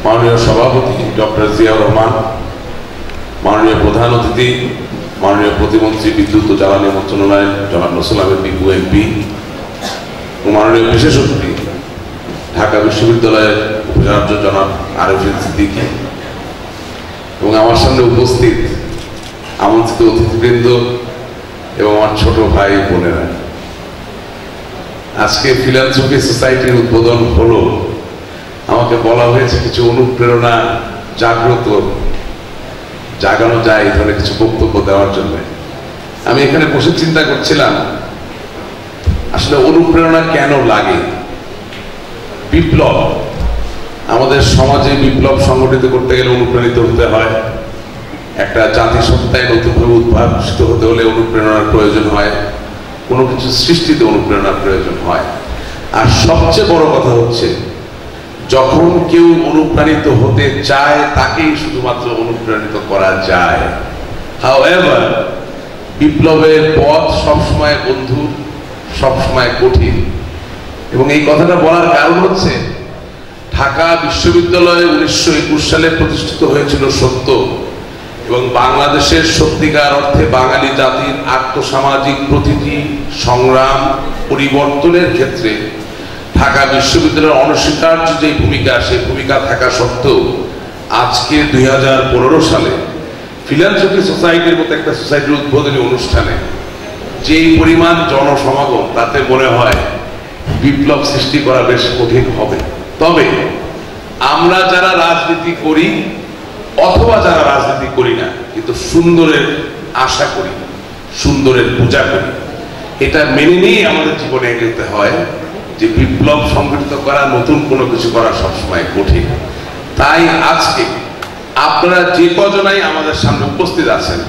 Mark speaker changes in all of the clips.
Speaker 1: মাননীয় সভাপতি ডক্টর জিয়াউর রহমান, মাননীয় প্রধান অতিথি মাননীয় প্রতিমন্ত্রী বিদ্যুৎ ও জ্বালানি মন্ত্রণালয় জনাব নসরুল আহমেদ বিপু এমপি ও মাননীয় বিশেষ অতিথি ঢাকা বিশ্ববিদ্যালয়ের উপাচার্য জনাব আরফিন সিদ্দিকী এবং আমার সামনে উপস্থিত আমন্ত্রিত অতিথিবৃন্দ এবং আমার ছোট ভাই বোনেরা, আজকে ফিলান্থ্রপি সোসাইটির উদ্বোধন হলো। আমাকে বলা হয়েছে কিছু অনুপ্রেরণা জাগানো যায় এই ধরনের কিছু বক্তব্য দেওয়ার জন্য। আমি এখানে বসে চিন্তা করছিলাম আসলে অনুপ্রেরণা কেন লাগে। বিপ্লব, আমাদের সমাজে বিপ্লব সংগঠিত করতে গেলে অনুপ্রাণিত হতে হয়। একটা জাতিসত্তায় নতুনভাবে উদ্ভাসিত হতে হলে অনুপ্রেরণার প্রয়োজন হয়, কোনো কিছু সৃষ্টিতে অনুপ্রেরণার প্রয়োজন হয়। আর সবচেয়ে বড় কথা হচ্ছে, যখন কেউ অনুপ্রাণিত হতে চায় তাকেই শুধুমাত্র অনুপ্রাণিত করা যায়। হাউএভার, বিপ্লবের পথ সবসময় বন্ধু, সবসময় কঠিন। এবং এই কথাটা বলার কারণ হচ্ছে, ঢাকা বিশ্ববিদ্যালয় 1921 সালে প্রতিষ্ঠিত হয়েছিল সত্য, এবং বাংলাদেশের সত্যিকার অর্থে বাঙালি জাতির আর্থসামাজিক প্রতিটি সংগ্রাম পরিবর্তনের ক্ষেত্রে ঢাকা বিশ্ববিদ্যালয়ের অনস্বীকার্য যে ভূমিকা, সেই ভূমিকা থাকা সত্ত্বেও আজকে 2015 সালে ফিলান্থ্রপি সোসাইটির মতো একটা সোসাইটির উদ্বোধনী অনুষ্ঠানে যেই পরিমাণ জনসমাগম, তাতে মনে হয় বিপ্লব সৃষ্টি করা বেশ কঠিন হবে। তবে আমরা যারা রাজনীতি করি অথবা যারা রাজনীতি করি না, কিন্তু সুন্দরের আশা করি, সুন্দরের পূজা করি, এটা মেনে নিয়ে আমাদের জীবনে এগোতে হয় যে বিপ্লব সংগঠিত করা, নতুন কোনো কিছু করা সবসময় কঠিন। তাই আজকে আপনারা যে কজনাই আমাদের সামনে উপস্থিত আছেন,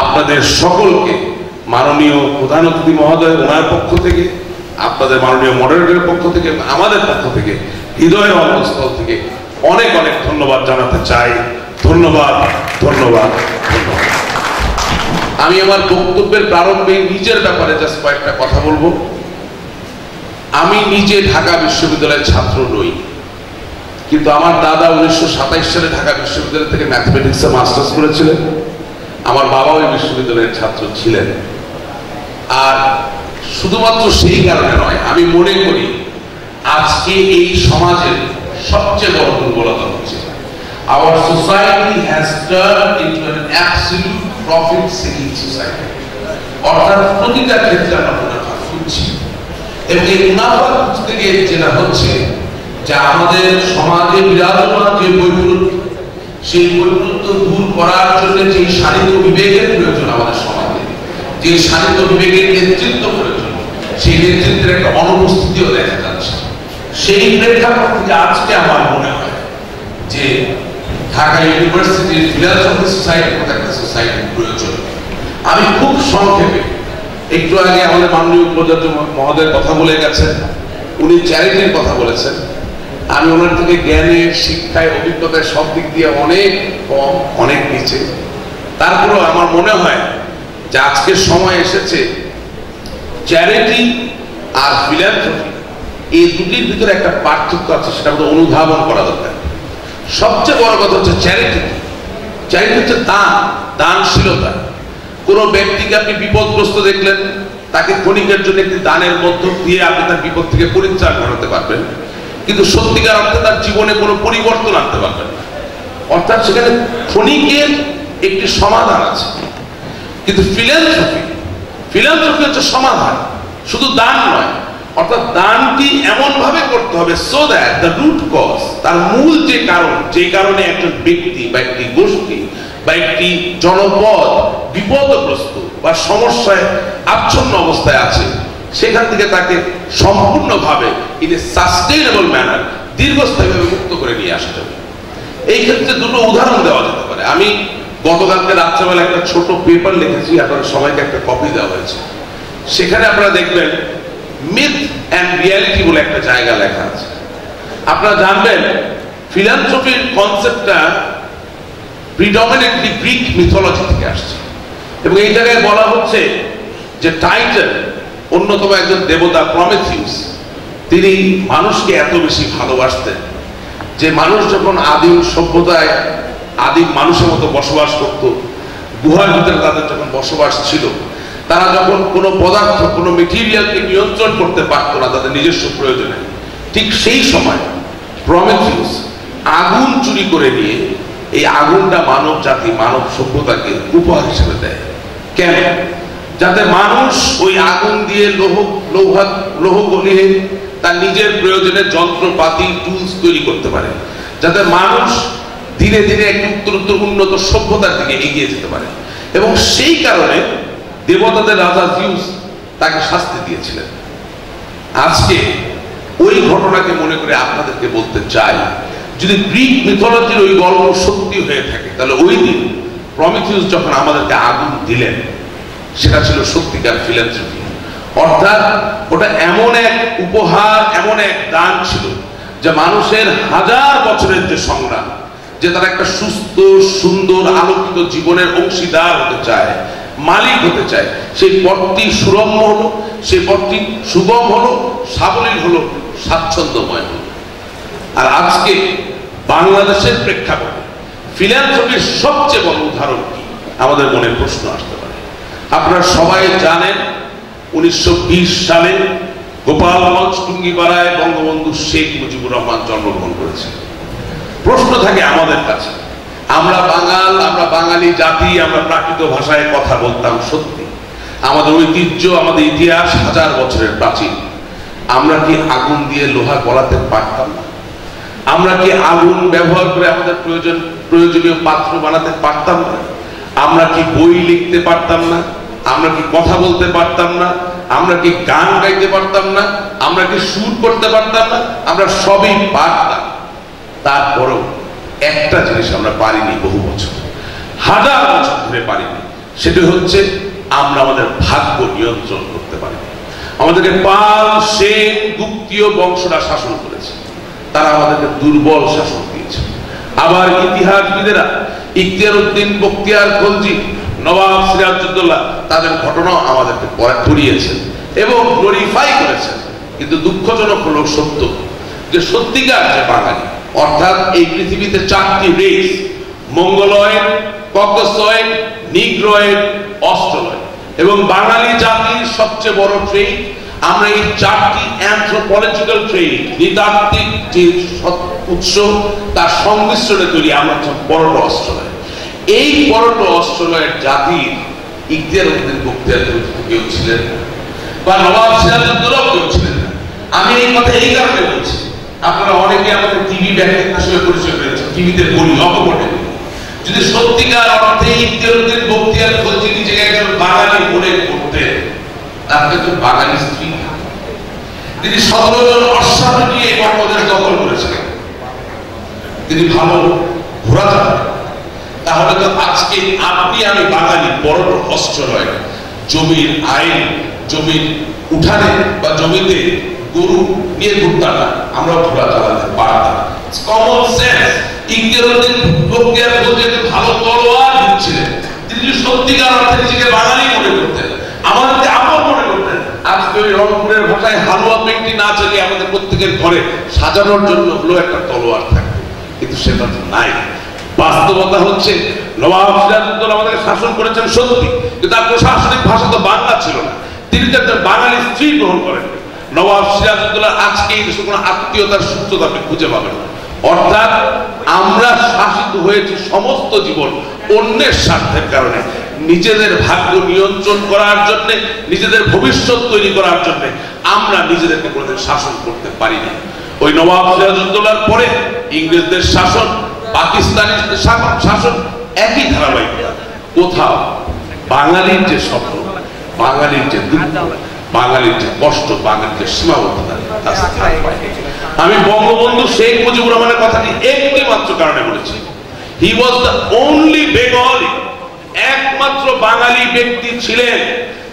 Speaker 1: আপনাদের সকলকে মাননীয় প্রধান অতিথি মহোদয় ওনার পক্ষ থেকে, আপনাদের মাননীয় মডারেটরের পক্ষ থেকে, আমাদের পক্ষ থেকে, হৃদয়ের অন্তঃস্থল থেকে অনেক অনেক ধন্যবাদ জানাতে চাই। ধন্যবাদ, ধন্যবাদ, ধন্যবাদ। আমি আমার বক্তব্যের প্রারম্ভে নিজের ব্যাপারে জাস্ট কয়েকটা কথা বলবো। আমি নিজে ঢাকা বিশ্ববিদ্যালয়ের ছাত্র নই, কিন্তু আমার দাদা 1927 সালে ঢাকা বিশ্ববিদ্যালয় থেকে ম্যাথমেটিক্সে মাস্টার্স করেছিলেন। আমার বাবা ওই বিশ্ববিদ্যালয়ের ছাত্র ছিলেন। আর শুধুমাত্র সেই কারণে নয়, আমি মনে করি আজকে এই সমাজের সবচেয়ে বড় দুর্বলতা হচ্ছে, our society has turned into an absolute profit seeking society। অর্থাৎ প্রতিটা ক্ষেত্রে আমরা মুনাফা খুঁজছি, এবং এই মুনাফা খুঁজতে গিয়ে যেটা হচ্ছে যে আমাদের সমাজে বিরাজমান যে বৈপরীত্য, সেই বৈপরীত্য দূর করার জন্য যে শারীরিক বিবেকের প্রয়োজন আমাদের সমাজে, যে শারীরিক বিবেকের নেতৃত্ব প্রয়োজন, সেই নেতৃত্বের একটা অনুপস্থিতিও দেখা যাচ্ছে। সেই প্রেক্ষাপট থেকে আজকে আমার মনে হয় যে ঢাকা ইউনিভার্সিটির ফিলান্থ্রপি সোসাইটির মতো একটা সোসাইটির প্রয়োজন। আমি খুব সংক্ষেপে, একটু আগে আমাদের মাননীয় উপাচার্য মহোদয়ের কথা বলে গেছেন, উনি চ্যারিটির কথা বলেছেন। আমি ওনার থেকে জ্ঞানে, শিক্ষায়, অভিজ্ঞতায় সব দিক দিয়ে অনেক কম, অনেক নিচে। তারপরেও আমার মনে হয় যে আজকের সময় এসেছে চ্যারিটি আর ফিলান্থ্রপি, এই দুটির ভিতরে একটা পার্থক্য আছে, সেটা আমাদের অনুধাবন করা দরকার। সবচেয়ে বড় কথা হচ্ছে চ্যারিটি। চ্যারিটি হচ্ছে দান, দানশীলতা। কোনো ব্যক্তিকে আপনি বিপদগ্রস্ত দেখলেন, তাকে ক্ষণিকের জন্য একটি দানের মধ্য দিয়ে আপনি তার বিপদ থেকে পরিত্রাণ ঘটাতে পারবেন, কিন্তু সত্যিকার অর্থে তার জীবনে কোনো পরিবর্তন আনতে পারবেন না। অর্থাৎ সেখানে ক্ষণিকের একটি সমাধান আছে। কিন্তু ফিলান্থ্রপি হচ্ছে সমাধান, শুধু দান নয়। অর্থাৎ দানটি এমন ভাবে করতে হবে so that the root cause, তার মূল যে কারণ, যে কারণে একজন ব্যক্তি বা একটি গোষ্ঠী বা একটি জনপদ বিপদগ্রস্ত বা সমস্যায় আচ্ছন্ন অবস্থায় আছে, সেখান থেকে তাকে সম্পূর্ণভাবে ইন এ সাস্টেইনেবল ম্যানার, দীর্ঘস্থায়ীভাবে মুক্ত করে নিয়ে আসতে হবে। এই ক্ষেত্রে দুটো উদাহরণ দেওয়া যেতে পারে। আমি গতকালকে রাত্রেবেলা একটা ছোট পেপার লিখেছি, আপনাদের সবাইকে একটা কপি দেওয়া হয়েছে। সেখানে আপনারা দেখবেন মিথ অ্যান্ড রিয়ালিটি বলে একটা জায়গা লেখা আছে। আপনারা জানবেন ফিলান্থ্রপির কনসেপ্টটা প্রিডমিনেন্টলি গ্রিক মিথোলজি থেকে আসছে, এবং এই জায়গায় বলা হচ্ছে যে টাইটান, অন্যতম একজন দেবতা প্রমেথিউস, তিনি মানুষকে এত বেশি ভালোবাসতেন যে মানুষ যখন আদিম সভ্যতায় আদিম মানুষের মতো বসবাস করত, গুহার ভিতরে তাদের যখন বসবাস ছিল, তারা যখন কোনো পদার্থ কোনো মেটেরিয়ালকে নিয়ন্ত্রণ করতে পারত না তাদের নিজস্ব প্রয়োজনে, ঠিক সেই সময় প্রমেথিউস আগুন চুরি করে নিয়ে এই আগুনটা মানব জাতি মানব সভ্যতাকে উপহার হিসেবে দেয়। কেন? যাতে মানুষ ওই আগুন দিয়ে লৌহ গলিয়ে তার নিজের প্রয়োজনে যন্ত্রপাতি টুলস তৈরি করতে পারে, যাতে মানুষ ধীরে ধীরে একটি উত্তরোত্তর উন্নত সভ্যতার দিকে এগিয়ে যেতে পারে। এবং সেই কারণে দেবতাদের রাজা জিউস তাকে শাস্তি দিয়েছিলেন। আজকে ওই ঘটনাকে মনে করে আপনাদেরকে বলতে চাই, যদি গ্রিক মিথোলজির ওই গল্প সত্যি হয়ে থাকে, তাহলে ওই দিন প্রমিথিউস যখন আমাদেরকে আগুন দিলেন, সেটা ছিল সত্যিকার ফিলান্থ্রপি। অর্থাৎ ওটা এমন এক উপহার, এমন এক দান ছিল যা মানুষের হাজার বছরের যে সংগ্রাম, যে তারা একটা সুস্থ সুন্দর আলোকিত জীবনের অংশীদার হতে চায়, মালিক হতে চায়, সেই পথটি সুরম্য হলো, সেই পথটি সুগম হলো, সাবলীল হলো, স্বাচ্ছন্দ্যময় হলো। আর আজকে বাংলাদেশের প্রেক্ষাপটে ফিলান্থ্রপির সবচেয়ে বড় উদাহরণ কি আমাদের মনে প্রশ্ন আসতে পারে। আপনারা সবাই জানেন 1920 সালে গোপালগঞ্জ টুঙ্গিপাড়ায় বঙ্গবন্ধু শেখ মুজিবুর রহমান জন্মগ্রহণ করেছেন। প্রশ্ন থাকে আমাদের কাছে, আমরা বাঙাল, আমরা বাঙালি জাতি, আমরা প্রাকৃত ভাষায় কথা বলতাম, সত্যি আমাদের ঐতিহ্য, আমাদের ইতিহাস হাজার বছরের প্রাচীন। আমরা কি আগুন দিয়ে লোহা গলাতে পারতাম না? আমরা কি আগুন ব্যবহার করে আমাদের প্রয়োজনীয় পাত্র বানাতে পারতাম না? আমরা কি বই লিখতে পারতাম না? আমরা কি কথা বলতে পারতাম না? আমরা কি গান গাইতে পারতাম না? আমরা কি সুর করতে পারতাম না? আমরা সবই পারতাম। তারপরেও একটা জিনিস আমরা পারিনি, বহু বছর, হাজার বছর ধরে পারিনি, সেটি হচ্ছে আমরা আমাদের ভাগ্য নিয়ন্ত্রণ করতে পারিনি। আমাদেরকে পাল, সেন, গুপ্তীয় বংশরা শাসন করেছে, তারা আমাদেরকে দুর্বল শাসন দিয়েছে। আবার ইতিহাসবিদেরা ইখতিয়ারউদ্দিন, বখতিয়ার খলজি, নবাব সিরাজউদ্দৌলা তাদের ঘটনাও আমাদেরকে পড়িয়েছেন এবং গ্লোরিফাই করেছেন। কিন্তু দুঃখজনক হলো সত্য যে সত্যিকার যে বাঙালি, অর্থাৎ এই পৃথিবীতে 4টি রেস, মঙ্গলয়েড, ককসয়েড, নিগ্রয়েড, অস্ট্রলয়েড, এবং বাঙালি জাতির সবচেয়ে বড় ট্রেড, আমরা এই 4টি অ্যানথ্রোপোলজিক্যাল ট্রেড, নৃতাত্ত্বিক যে উৎস, তার সংমিশ্রণে তৈরি আমরা পরোটো অস্ট্রলয়েড। এই পরোটো অস্ট্রলয়েড জাতির ইখতিয়ারউদ্দিন, বখতিয়ার খলজি কেউ ছিলেন না, বা নবাব সিরাজউদ্দৌলা কেউ ছিলেন না। আমি এই কথা এই কারণে বলছি, আপনারা অনেকে আমাদের টিভি ব্যক্তিত্বের সঙ্গে পরিচয় পেয়েছেন, টিভিতে বলি, অকপটে বলি। যদি সত্যিকার অর্থে ইখতিয়ারউদ্দিন, বখতিয়ার খলজি নিজেকে একজন বাঙালি মনে করতেন, তার কিন্তু বাঙালি স্ত্রী, তিনি 17 জন অশ্বারোহী নিয়ে বাংলাদেশ দখল করেছিলেন, তিনি ভালো ঘোড়া চালাতেন, তাহলে তো আজকে আপনি আমি বাঙালি পরোটো অস্ট্রলয়েড জমির আইন, জমির উঠানে বা জমিতে গরু নিয়ে ঘুরতাম না, আমরা ঘোড়া চালাতে পারতাম। Common sense. ইখতিয়ারউদ্দিন, বখতিয়ার খলজি ভালো তলোয়ার দিচ্ছিলেন, তিনি সত্যিকার অর্থে নিজেকে বাঙালি মনে করতেন, আমাদেরকে আপন মনে করতেন। আজকে ওই রংপুরের ভাষায় হালুয়া পেন্টি না চালিয়ে আমাদের প্রত্যেকের ঘরে সাজানোর জন্য হলো একটা তলোয়ার থাকবে, কিন্তু সেটা তো নাই। বাস্তবতা হচ্ছে নবাব সিরাজউদ্দৌলা আমাদেরকে শাসন করেছেন সত্যি, কিন্তু তার প্রশাসনিক ভাষা তো বাংলা ছিল না, তিনি তো একটা বাঙালি স্ত্রী গ্রহণ করেন। নবাব সিরাজউদ্দৌলার আজকে এই দেশে কোনো আত্মীয়তার সূত্রতা আপনি খুঁজে পাবেন না। অর্থাৎ আমরা শাসিত হয়েছি সমস্ত জীবন অন্যের স্বার্থের কারণে, নিজেদের ভাগ্য নিয়ন্ত্রণ করার জন্য, নিজেদের ভবিষ্যৎ তৈরি করার জন্য আমরা নিজেদেরকে কোনোদিন শাসন করতে পারি না। ওই নবাব সিরাজউদ্দৌলার পরে ইংরেজদের শাসন, পাকিস্তানের শাসন, একই ধারাবাহিকতা। কোথাও বাঙালির যে স্বপ্ন, বাঙালির যে দুঃখ, বাঙালির যে কষ্ট, বাঙালির যে সীমাবদ্ধতা, তা স্থান পায়। আমি বঙ্গবন্ধু শেখ মুজিবুর রহমানের কথাটি একটি মাত্র কারণে বলেছি, হি ওয়াজ দ্য অনলি বেঙ্গলি, একমাত্র বাঙালি ব্যক্তি ছিলেন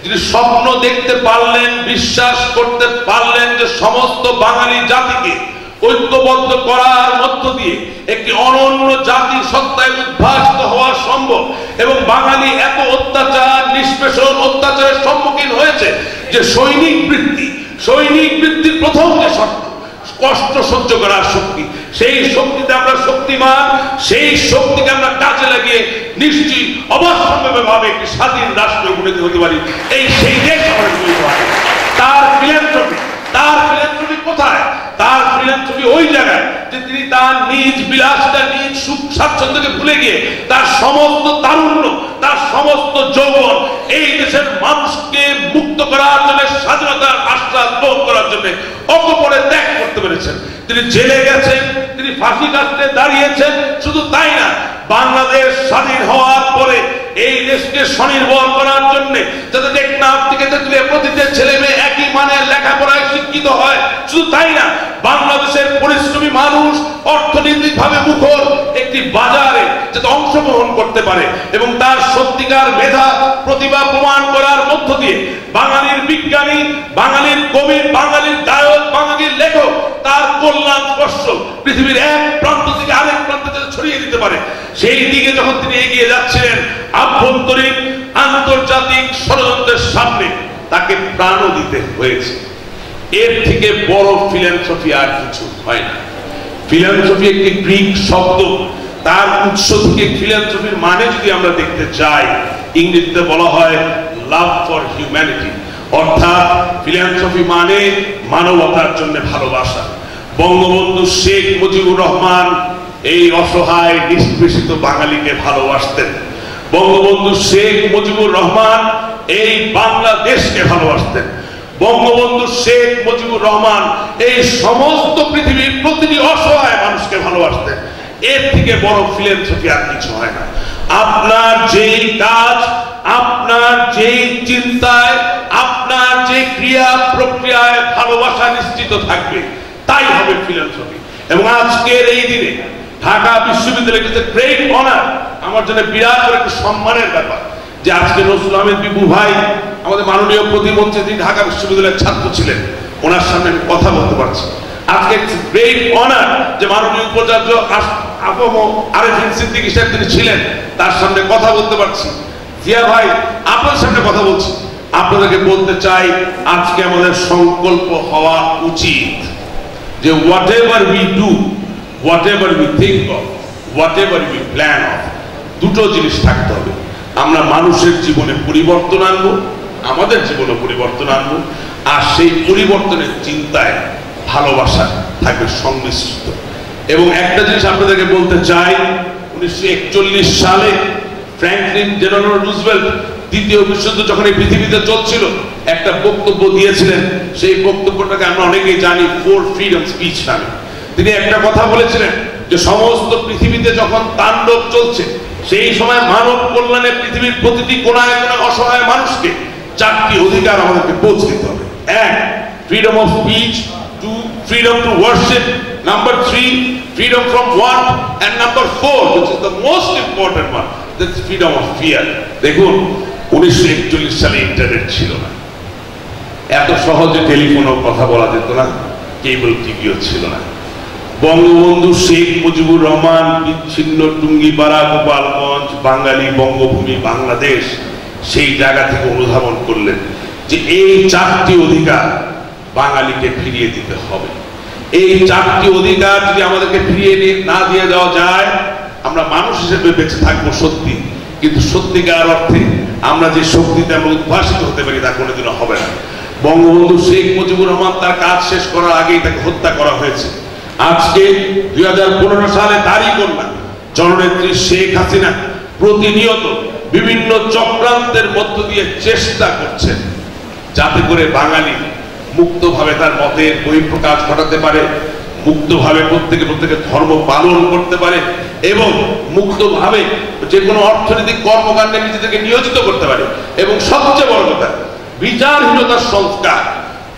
Speaker 1: যিনি স্বপ্ন দেখতে পারলেন, বিশ্বাস করতে পারলেন যে সমস্ত বাঙালি জাতিকে ঐক্যবদ্ধ করার মধ্য দিয়ে একটি অনন্য জাতির সত্তায় উদ্ভাসিত হওয়া সম্ভব। এবং বাঙালি এত অত্যাচার, নিষ্পেষণ, অত্যাচারের সম্মুখীন হয়েছে যে সৈনিক বৃত্তির প্রথম যে শর্ত, কষ্ট সহ্য করার শক্তি, সেই শক্তিতে আমরা শক্তিমান, সেই শক্তিকে আমরা কাজে লাগিয়ে নিশ্চয়ই অবশ্যম্ভাবীভাবে একটি স্বাধীন রাষ্ট্রে উপনীত হতে পারি। সেই দেশ আমাদের তৈরি হয়। তার ফিলান্থ্রপি কোথায়? তার ফিলান্থ্রপি ওই জায়গায় যে তিনি তার নিজ বিলাসিতা, নিজ সুখ স্বাচ্ছন্দ্যকে ভুলে গিয়ে তার সমস্ত তারুণ্য, তার সমস্ত যৌবন এই দেশের মানুষকে মুক্ত করার জন্য, স্বাধীনতার আশ্বাস গ্রহণ করার জন্য অকপরে ত্যাগ করতে পেরেছেন। তিনি জেলে গেছেন, তিনি ফাঁসি কাটতে দাঁড়িয়েছেন। শুধু তাই না, বাংলাদেশ স্বাধীন হওয়ার পরে এই দেশকে স্বনির্ভর করার জন্য যাতে টেকনাফ থেকে তেঁতুলিয়া প্রতিটা ছেলে মেয়ে একই মানে লেখাপড়ায় শিক্ষিত হয়, শুধু তাই না, বাংলাদেশের পরিশ্রমী মানুষ অর্থনৈতিকভাবে মুখর একটি বাজারে যাতে অংশগ্রহণ করতে পারে এবং তার সত্যিকার মেধা প্রতিভা প্রমাণ করার মধ্য দিয়ে বাঙালির বিজ্ঞানী, বাঙালির কবি, বাঙালির গায়ক, বাঙালির লেখক তার কল্যাণ স্পর্শ পৃথিবীর এক প্রান্ত থেকে আরেক প্রান্তে ছড়িয়ে দিতে পারে, সেই দিকে যখন তিনি এগিয়ে যাচ্ছিলেন, আভ্যন্তরীণ আন্তর্জাতিক ষড়যন্ত্রের সামনে তাকে প্রাণও দিতে হয়েছে। এর থেকে বড় ফিলান্থ্রপি আর কিছু হয় না। ফিলান্থ্রপি একটি গ্রিক শব্দ, তার উৎস থেকে ফিলান্থ্রপির মানে যদি আমরা দেখতে চাই, ইংরেজিতে বলা হয় লাভ ফর হিউম্যানিটি, অর্থাৎ ফিলান্থ্রপি মানে মানবতার জন্য ভালোবাসা। বঙ্গবন্ধু শেখ মুজিবুর রহমান এই অসহায় নিষ্পেষিত বাঙালিকে ভালোবাসতেন। বঙ্গবন্ধু শেখ মুজিবুর রহমান এই বাংলাদেশকে ভালোবাসতেন। বঙ্গবন্ধু শেখ মুজিবুর রহমান এই সমস্ত পৃথিবীর প্রতিটি অসহায় মানুষকে ভালোবাসতেন। এর থেকে বড় ফিলান্থ্রপি আর কিছু হয় না। আপনার যেই কাজ, আপনার যেই চিন্তায়, আপনার যে ক্রিয়া প্রক্রিয়ায় ভালোবাসা নিশ্চিত থাকবে, তাই হবে ফিলান্থ্রপি। এবং আজকের এই দিনে ঢাকা বিশ্ববিদ্যালয় গ্রেট অনার, আমার জন্য বিরাট করে একটা সম্মানের ব্যাপার যে আজকে নজরুল আহমেদ বিপু ভাই, আমাদের মাননীয় প্রতিমন্ত্রী, তিনি ঢাকা বিশ্ববিদ্যালয়ের ছাত্র ছিলেন, ওনার সামনে আমি কথা বলতে পারছি। আজকে গ্রেট অনার যে মাননীয় উপাচার্য আরেফিন সিদ্দিকী সাহেব তিনি ছিলেন, তার সামনে কথা বলতে পারছি। জিয়া ভাই, আপনার সামনে কথা বলছি। আপনাদেরকে বলতে চাই, আজকে আমাদের সংকল্প হওয়া উচিত যে whatever we do, whatever we think of, whatever we plan of, দুটো জিনিস থাকতে হবে। আমরা মানুষের জীবনে পরিবর্তন আনবো, আমাদের জীবনে পরিবর্তন আনবো, আর সেই পরিবর্তনের চিন্তায় ভালোবাসা থাকবে সংমিশ্রিত। এবং একটা জিনিস আপনাদেরকে বলতে চাই, 1941 সালে ফ্র্যাঙ্কলিন ডেলানো রুজভেল্ট দ্বিতীয় বিশ্বযুদ্ধ যখন এই পৃথিবীতে চলছিল, একটা বক্তব্য দিয়েছিলেন। সেই বক্তব্যটাকে আমরা অনেকেই জানি ফোর ফ্রিডম স্পিচ নামে। তিনি একটা কথা বলেছিলেন যে সমস্ত পৃথিবীতে যখন তাণ্ডব চলছে, সেই সময় মানব কল্যাণে পৃথিবীর প্রতিটি কোণায় কোণায় অসহায় মানুষকে চারটি অধিকার আমাদেরকে পৌঁছে দিতে হবে। এক, freedom of speech; two, freedom to worship; number three, freedom from want; and number four, which is the most important one, that's freedom of fear. দেখুন, 1941 সালে ইন্টারনেট ছিল না, এত সহজে টেলিফোনেও কথা বলা যেত না, কেবল টিভিও ছিল না। বঙ্গবন্ধু শেখ মুজিবুর রহমান বিচ্ছিন্ন টুঙ্গিপাড়া, গোপালগঞ্জ, বাঙালি বঙ্গভূমি, বাংলাদেশ, সেই জায়গা থেকে অনুধাবন করলেন যে এই চারটি অধিকার বাঙালিকে ফিরিয়ে দিতে হবে। এই চারটি অধিকার যদি আমাদেরকে ফিরিয়ে না দিয়ে দেওয়া যায়, আমরা মানুষ হিসেবে বেঁচে থাকবো সত্যি, কিন্তু সত্যিকার অর্থে আমরা যে শক্তিতে আমরা উদ্ভাসিত হতে পারি তা কোনোদিনও হবে না। বঙ্গবন্ধু শেখ মুজিবুর রহমান তার কাজ শেষ করার আগেই তাকে হত্যা করা হয়েছে। আজকে 2015 সালে তারই কন্যা জননেত্রী শেখ হাসিনা প্রতিনিয়ত বিভিন্ন চক্রান্তের মধ্য দিয়ে চেষ্টা করছেন যাতে করে বাঙালি মুক্তভাবে তার মতের বহিঃপ্রকাশ ঘটাতে পারে, মুক্তভাবে প্রত্যেকে ধর্ম পালন করতে পারে এবং মুক্তভাবে যে কোনো অর্থনৈতিক কর্মকাণ্ডে নিজেদেরকে নিয়োজিত করতে পারে। এবং সবচেয়ে বড় কথা, বিচারহীনতার সংস্কার।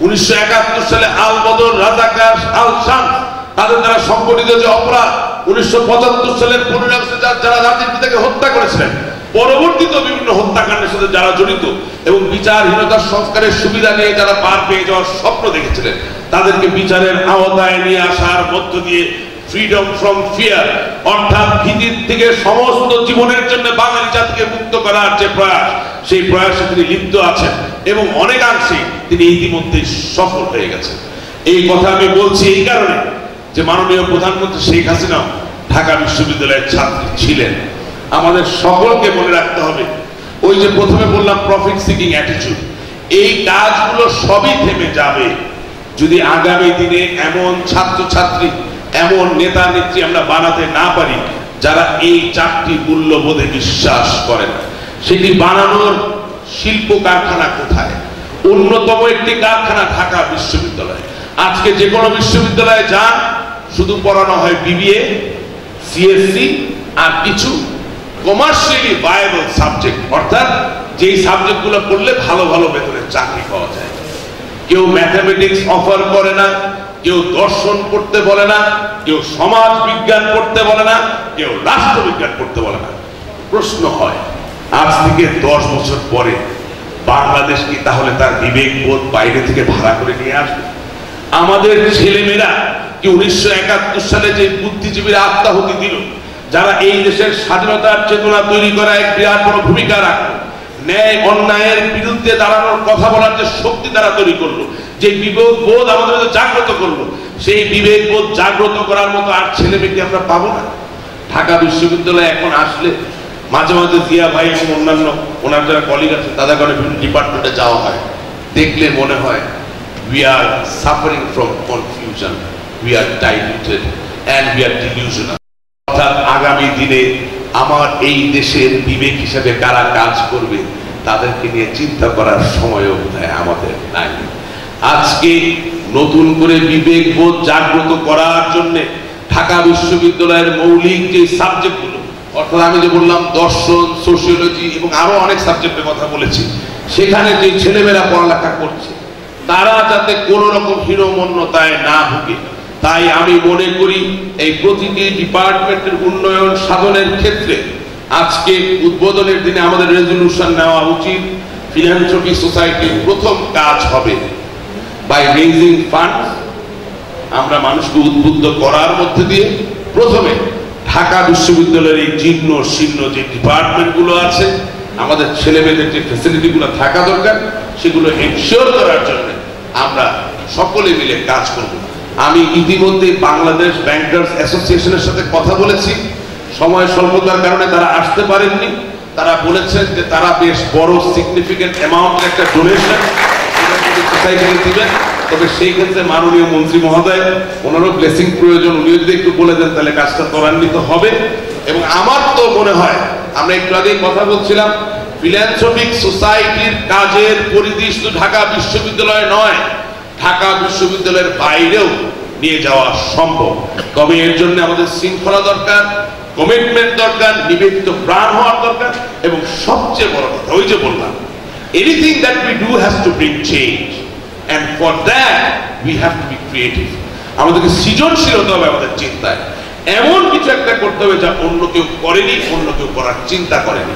Speaker 1: 1971 সালে আল বদর, রাজাকার, আল শামস, তাদের দ্বারা সংগঠিত যে অপরাধ, 1975 সালের 15 আগস্টে যারা জাতির পিতাকে হত্যা করেছিলেন, পরবর্তীতে বিভিন্ন হত্যাকাণ্ডের সাথে যারা জড়িত এবং বিচারহীনতার সংস্কারের সুবিধা নিয়ে যারা পার পেয়ে যাওয়ার স্বপ্ন দেখেছিলেন, তাদেরকে বিচারের আওতায় নিয়ে আসার মধ্য দিয়ে ফ্রিডম ফ্রম ফিয়ার, অর্থাৎ ভীতির থেকে সমস্ত জীবনের জন্য বাঙালি জাতিকে মুক্ত করার যে প্রয়াস, সেই প্রয়াসে তিনি লিপ্ত আছেন এবং অনেকাংশে তিনি ইতিমধ্যে সফল হয়ে গেছেন। এই কথা আমি বলছি এই কারণে যে মাননীয় প্রধানমন্ত্রী শেখ হাসিনা ঢাকা বিশ্ববিদ্যালয়ের ছাত্রী ছিলেন। আমাদের সকলকে মনে রাখতে হবে, ওই যে প্রথমে বললাম প্রফিট সিকিং অ্যাটিটিউড, এই কাজগুলো সবই থেমে যাবে যদি আগামী দিনে এমন ছাত্রছাত্রী, এমন নেতা নেত্রী আমরা বানাতে না পারি যারা এই চারটি মূল্যবোধে বিশ্বাস করেন। সেটি বানানোর শিল্প কারখানা কোথায়? অন্যতম একটি কারখানা ঢাকা বিশ্ববিদ্যালয়। আজকে যে কোনো বিশ্ববিদ্যালয়ে যান, শুধু পড়ানো হয় বিবিএ, সিএসসি আর কিছু কমার্শিয়ালি ভায়াবল সাবজেক্ট, অর্থাৎ যেই সাবজেক্টগুলো পড়লে ভালো ভালো বেতনের চাকরি পাওয়া যায়। কেউ ম্যাথমেটিক্স অফার করে না, কেউ দর্শন পড়তে বলে না, কেউ সমাজ বিজ্ঞান পড়তে বলে না, কেউ রাষ্ট্রবিজ্ঞান পড়তে বলে না। প্রশ্ন হয়, আজ থেকে 10 বছর পরে বাংলাদেশ কি তাহলে তার বিবেকবোধ বাইরে থেকে ভাড়া করে নিয়ে আসবে? আমাদের ছেলেমেয়েরা কি 1971 সালে যে বুদ্ধিজীবীরা আত্মাহুতি দিল, যারা এই দেশের স্বাধীনতার চেতনা তৈরি করা এক বিরাট বড় ভূমিকা রাখলো, ন্যায় অন্যায়ের বিরুদ্ধে দাঁড়ানোর কথা বলার যে শক্তি তারা তৈরি করলো, যে বিবেকবোধ আমাদের জাগ্রত করলো, সেই বিবেকবোধ জাগ্রত করার মতো আর ছেলে মেয়েকে আমরা পাবো না। ঢাকা বিশ্ববিদ্যালয়ে এখন আসলে মাঝে মাঝে জিয়া ভাই এবং অন্যান্য ওনার যারা কলিগ আছে তাদের কারণে বিভিন্ন ডিপার্টমেন্টে যাওয়া হয়, দেখলে মনে হয় we are suffering from confusion, we are diluted and we are delusional। অর্থাৎ আগামী দিনে আমার এই দেশের বিবেক হিসেবে কারা কাজ করবে তাদেরকে নিয়ে চিন্তা করার সময়ও বোধহয় আমাদের নাই। আজকে নতুন করে বিবেকবোধ জাগ্রত করার জন্য ঢাকা বিশ্ববিদ্যালয়ের মৌলিক যে সাবজেক্টগুলো, অর্থাৎ আমি যে বললাম দর্শন, সোশিওলজি এবং আরো অনেক সাবজেক্টের কথা বলেছি, সেখানে যে ছেলেমেয়েরা পড়ালেখা করছে তারা যাতে কোনো রকম হীনমন্যতায় না ভুগে, তাই আমি মনে করি এই প্রতিটি ডিপার্টমেন্টের উন্নয়ন সাধনের ক্ষেত্রে আজকে উদ্বোধনের দিনে আমাদের রেজলিউশন নেওয়া উচিত। ফিলান্থ্রপি সোসাইটির প্রথম কাজ হবে বাই রেইজিং ফান্ড, আমরা মানুষকে উদ্বুদ্ধ করার মধ্যে দিয়ে প্রথমে ঢাকা বিশ্ববিদ্যালয়ের এই জীর্ণ শীর্ণ যে ডিপার্টমেন্টগুলো আছে, আমাদের ছেলে মেয়েদের যে ফ্যাসিলিটিগুলো থাকা দরকার সেগুলো এনশিওর করার জন্য আমরা সকলে মিলে কাজ করব। আমি ইতিমধ্যে বাংলাদেশ ব্যাংকার্স অ্যাসোসিয়েশনের সাথে কথা বলেছি, সময় স্বল্পতার কারণে তারা আসতে পারেননি। তারা বলেছেন যে তারা বেশ বড় সিগনিফিকেন্ট অ্যামাউন্টের একটা ডোনেশন সোসাইটিকে দিবেন, তবে সেই ক্ষেত্রে মাননীয় মন্ত্রী মহোদয় ওনারও ব্লেসিং প্রয়োজন, উনিও যদি একটু বলে দেন তাহলে কাজটা ত্বরান্বিত হবে। এবং আমার তো মনে হয়, আমরা একটু আগেই কথা বলছিলাম, ফিলান্থ্রপিক সোসাইটির কাজের পরিধি শুধু ঢাকা বিশ্ববিদ্যালয়ে নয়, ঢাকা বিশ্ববিদ্যালয়ের বাইরেও নিয়ে যাওয়া সম্ভব। তবে এর জন্য আমাদের শৃঙ্খলা দরকার, কমিটমেন্ট দরকার, নিবেদিত প্রাণ হওয়ার দরকার, এবং সবচেয়ে বড় কথা ওই যে বললাম, anything that we do has to bring change, and for that we have to be creative। আমাদেরকে সৃজনশীল হতে হবে আমাদের চিন্তায়, এমন কিছু একটা করতে হবে যা অন্য কেউ করেনি, অন্য কেউ করার চিন্তা করেনি।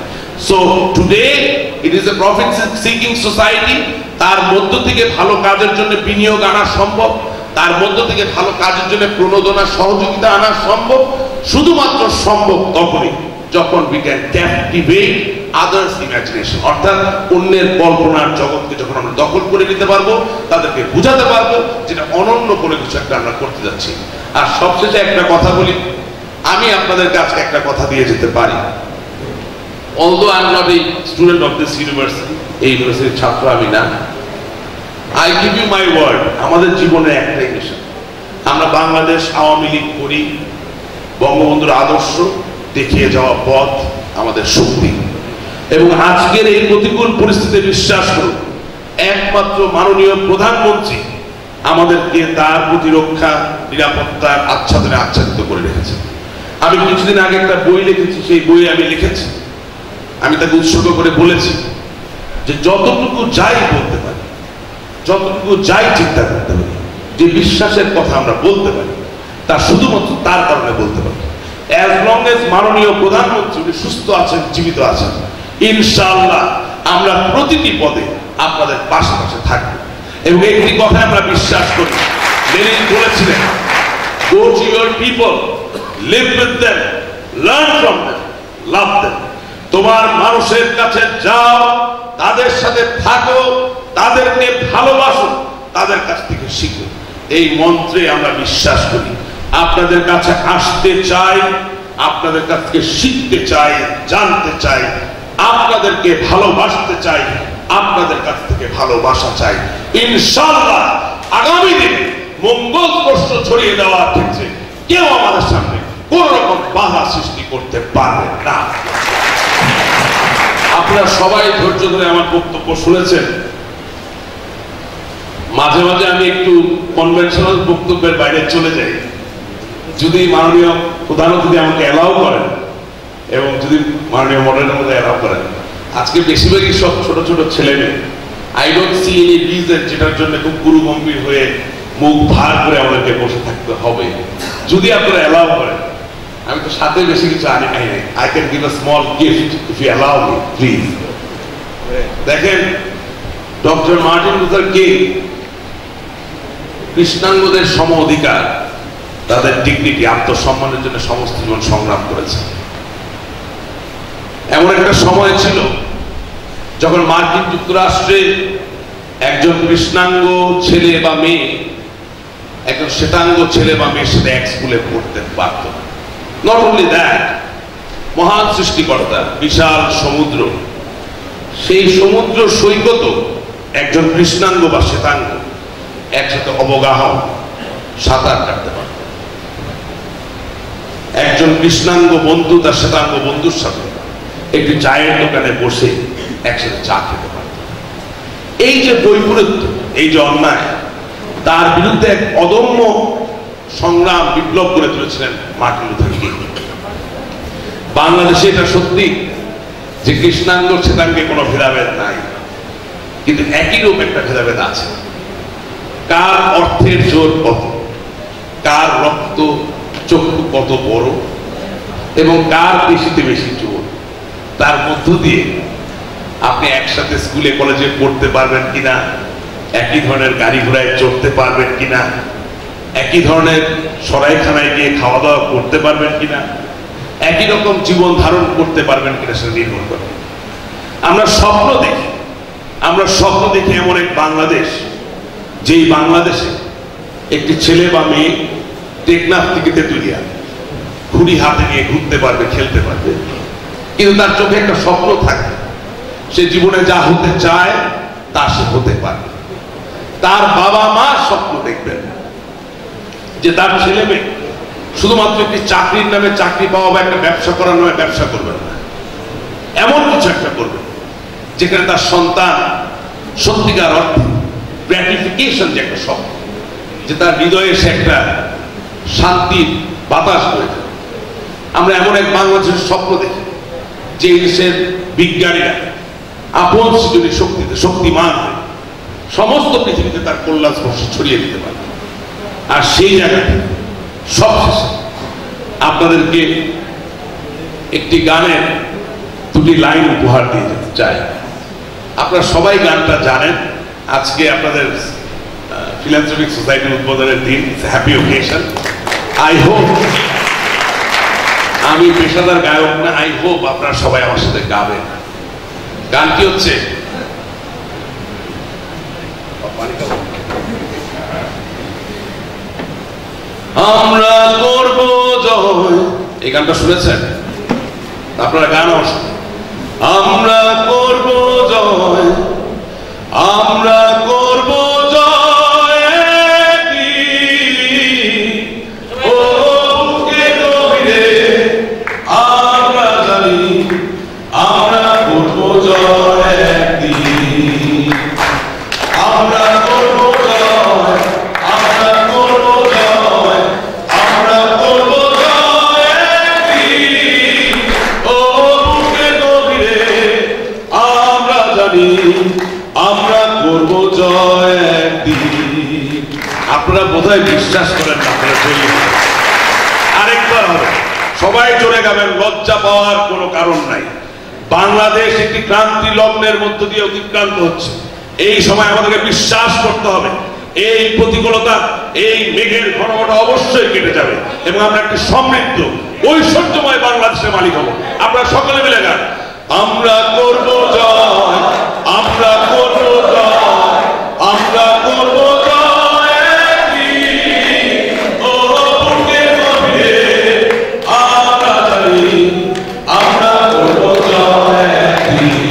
Speaker 1: So today it is a profit seeking society। তার মধ্য থেকে ভালো কাজের জন্য বিনিয়োগ আনা সম্ভব, তার মধ্য থেকে ভালো কাজের জন্য প্রণোদনা সহযোগিতা আনা সম্ভব, শুধুমাত্র সম্ভব তখনই যখন we can captivate others imagination, অর্থাৎ অন্যের কল্পনার জগৎকে যখন আমরা দখল করে নিতে পারবো, তাদেরকে বুঝাতে পারবো যেটা অনন্য কোনো কিছু একটা আমরা করতে যাচ্ছি। আর সবশেষে একটা কথা বলি, আমি আপনাদের কাছে একটা কথা দিয়ে যেতে পারি, although I am not a student of this university, এই ইউনিভার্সিটির ছাত্র আমি না, I give you my word, আমাদের জীবনে একটাই মিশন, আমরা বাংলাদেশ আওয়ামী লীগ করি, বঙ্গবন্ধুর আদর্শ দেখিয়ে যাওয়া পথ আমাদের শক্তি। এবং আজকের এই প্রতিকূল পরিস্থিতিতে বিশ্বাস করুন, একমাত্র মাননীয় প্রধানমন্ত্রী আমাদেরকে তার প্রতিরক্ষা নিরাপত্তার আচ্ছাদনে আচ্ছাদিত করে রেখেছে। আমি কিছুদিন আগে একটা বই লিখেছি, সেই বইয়ে আমি লিখেছি, আমি তাকে উৎসর্গ করে বলেছি যে যতটুকু যাই বলতে পারি, যতটুকু যাই চিন্তা করতে পারি, যে বিশ্বাসের কথা আমরা বলতে পারি, তা শুধুমাত্র তার কারণে বলতে পারি। as long as মাননীয় প্রধানমন্ত্রী সুস্থ আছেন, জীবিত আছেন, ইনশাআল্লাহ আমরা প্রতিটি পদে আপনাদের পাশে পাশে থাকবো। এবং একটি কথা আমরা বিশ্বাস করি, লেনিন বলেছিলেন, go to your people, live with them, learn from them, love them। তোমার মানুষের কাছে যাও, তাদের সাথে থাকো, তাদেরকে ভালোবাসো, তাদের কাছ থেকে শিখো। এই মন্ত্রে আমরা বিশ্বাস করি। আপনাদের কাছে আসতে চাই, আপনাদের কাছ থেকে শিখতে চাই, জানতে চাই, আপনাদেরকে ভালোবাসতে চাই, আপনাদের কাছ থেকে ভালোবাসা চাই। ইনশাআল্লাহ আগামী দিনে মঙ্গল স্পর্শ ছড়িয়ে দেওয়ার ক্ষেত্রে কেউ আমাদের সামনে কোন রকম বাধা সৃষ্টি করতে পারবে না। আপনারা সবাই ধৈর্য ধরে আমার বক্তব্য শুনেছেন। মাঝে মাঝে আমি একটু কনভেনশনাল বক্তব্যের বাইরে চলে যাই, যদি মাননীয় প্রধান যদি আমাকে অ্যালাউ করেন এবং যদি মাননীয় মডারের মধ্যে অ্যালাউ করেন। আজকে বেশিরভাগই সব ছোট ছোট ছেলে মেয়ে, I don't see any reason যেটার জন্য খুব গুরু গম্ভীর হয়ে মুখ ভার করে আমাদেরকে বসে থাকতে হবে। যদি আপনারা অ্যালাউ করেন, আমি তো সাথে বেশি কিছু আনি নাই, I can give a small gift if you allow me please. দেখেন, ডক্টর মার্টিন লুথার কিং কৃষ্ণাঙ্গদের সম অধিকার, তাদের ডিগনিটি, আত্মসম্মানের জন্য সমস্ত জীবন সংগ্রাম করেছে। এমন একটা সময় ছিল যখন মার্কিন যুক্তরাষ্ট্রে একজন কৃষ্ণাঙ্গ ছেলে বা মেয়ে একজন শ্বেতাঙ্গ ছেলে বা মেয়ের সাথে এক স্কুলে পড়তে পারত না। নট অনলি দ্যাট, মহান সৃষ্টিকর্তা, বিশাল সমুদ্র, সেই সমুদ্র সৈকত একজন কৃষ্ণাঙ্গ বা শ্বেতাঙ্গ একসাথে অবগাহন সাঁতার কাটতে পারত। একজন কৃষ্ণাঙ্গ বন্ধু তার শ্বেতাঙ্গ বন্ধুর সাথে একটি চায়ের দোকানে বসে একসাথে চা খেতে পারত। এই যে বৈপরীত্য, এই যে অন্যায়, তার বিরুদ্ধে এক অদম্য সংগ্রাম, বিপ্লব করে তুলেছিলেন মার্টিন লুথার কিং। বাংলাদেশে এটা সত্যি যে কৃষ্ণাঙ্গ শ্বেতাঙ্গে কোনো ভেদাভেদ নাই, কিন্তু একই রূপ একটা ভেদাভেদ আছে। কার অর্থের জোর কত, কার রক্ত চক্ষু কত বড় এবং কার বেশিতে বেশি জোর, তার মধ্য দিয়ে আপনি একসাথে স্কুলে কলেজে পড়তে পারবেন কিনা, একই ধরনের গাড়ি ঘোড়ায় চড়তে পারবেন কিনা, একই ধরনের সরাইখানায় গিয়ে খাওয়া দাওয়া করতে পারবেন কিনা, একই রকম জীবন ধারণ করতে পারবেন কিনা সেটা নির্ভর করে। আমরা স্বপ্ন দেখি এমন এক বাংলাদেশ, যেই বাংলাদেশে একটি ছেলে বা মেয়ে টেকনাফ থেকে তেতুলিয়া ঘুড়ি হাতে নিয়ে ঘুরতে পারবে, খেলতে পারবে, কিন্তু তার চোখে একটা স্বপ্ন থাকে, সে জীবনে যা হতে চায় তা সে হতে পারবে। তার বাবা মা স্বপ্ন দেখবেন যে তার ছেলে মেয়ে শুধুমাত্র একটি চাকরির নামে চাকরি পাওয়া বা একটা ব্যবসা করার নামে ব্যবসা করবেন না, এমন কিছু একটা করবেন যেখানে তার সন্তান সত্যিকার অর্থে গ্র্যাটিফিকেশন, যে একটা স্বপ্ন, যে তার হৃদয়ে সে একটা শান্তির বাতাস বয়ে যায়। আমরা এমন এক বাংলাদেশের স্বপ্ন দেখি যে দেশের বিজ্ঞানীরা আপন সৃজনী শক্তিতে শক্তিমান হয়ে সমস্ত পৃথিবীতে তার কল্যাণ স্পর্শ ছড়িয়ে দিতে পারে। আর সেই জায়গাতে সবশেষে আপনাদেরকে একটি গানের দুটি লাইন উপহার দিয়ে যেতে চাই। আপনারা সবাই গানটা জানেন। আজকে আপনাদের ফিলান্থ্রপিক সোসাইটির উদ্বোধনের দিন, হ্যাপি ওকেশন। আই হোপ, আমি পেশাদার গায়ক না, আই হোপ আপনারা সবাই আমার সাথে গাবেন। গানটি হচ্ছে আমরা করব জয়। এই গানটা শুনেছেন আপনারা? গান আমরা করব জয়, আমরা করব জয়, ও বুকে গভীরে আমরা জানি আমরা করব জয় একদিন, আমরা করব জয়, আমরা করব জয়, আমরা করব জয় একদিন, ও বুকে গভীরে আমরা জানি আমরা করব জয় একদিন। আপনারা বোধহয় বিশ্বাস করেন না, আপনারা জয়ী হবেন। আরেকবার হবে, সবাই জোরে গাবেন, লজ্জা পাওয়ার কোনো কারণ নাই। বাংলাদেশ একটি ক্রান্তি লগ্নের মধ্য দিয়ে অতিক্রান্ত হচ্ছে। এই সময় আমাদেরকে বিশ্বাস করতে হবে এই প্রতিকূলতা, এই মেঘের ঘনঘটা অবশ্যই কেটে যাবে এবং আমরা একটি সমৃদ্ধ ঐশ্বর্যময় বাংলাদেশের মালিক হব। আপনারা সকলে মিলে গান, আমরা করব জয়, আমরা করব জয়, আমরা করব জয় একদিন, ও বুকে
Speaker 2: we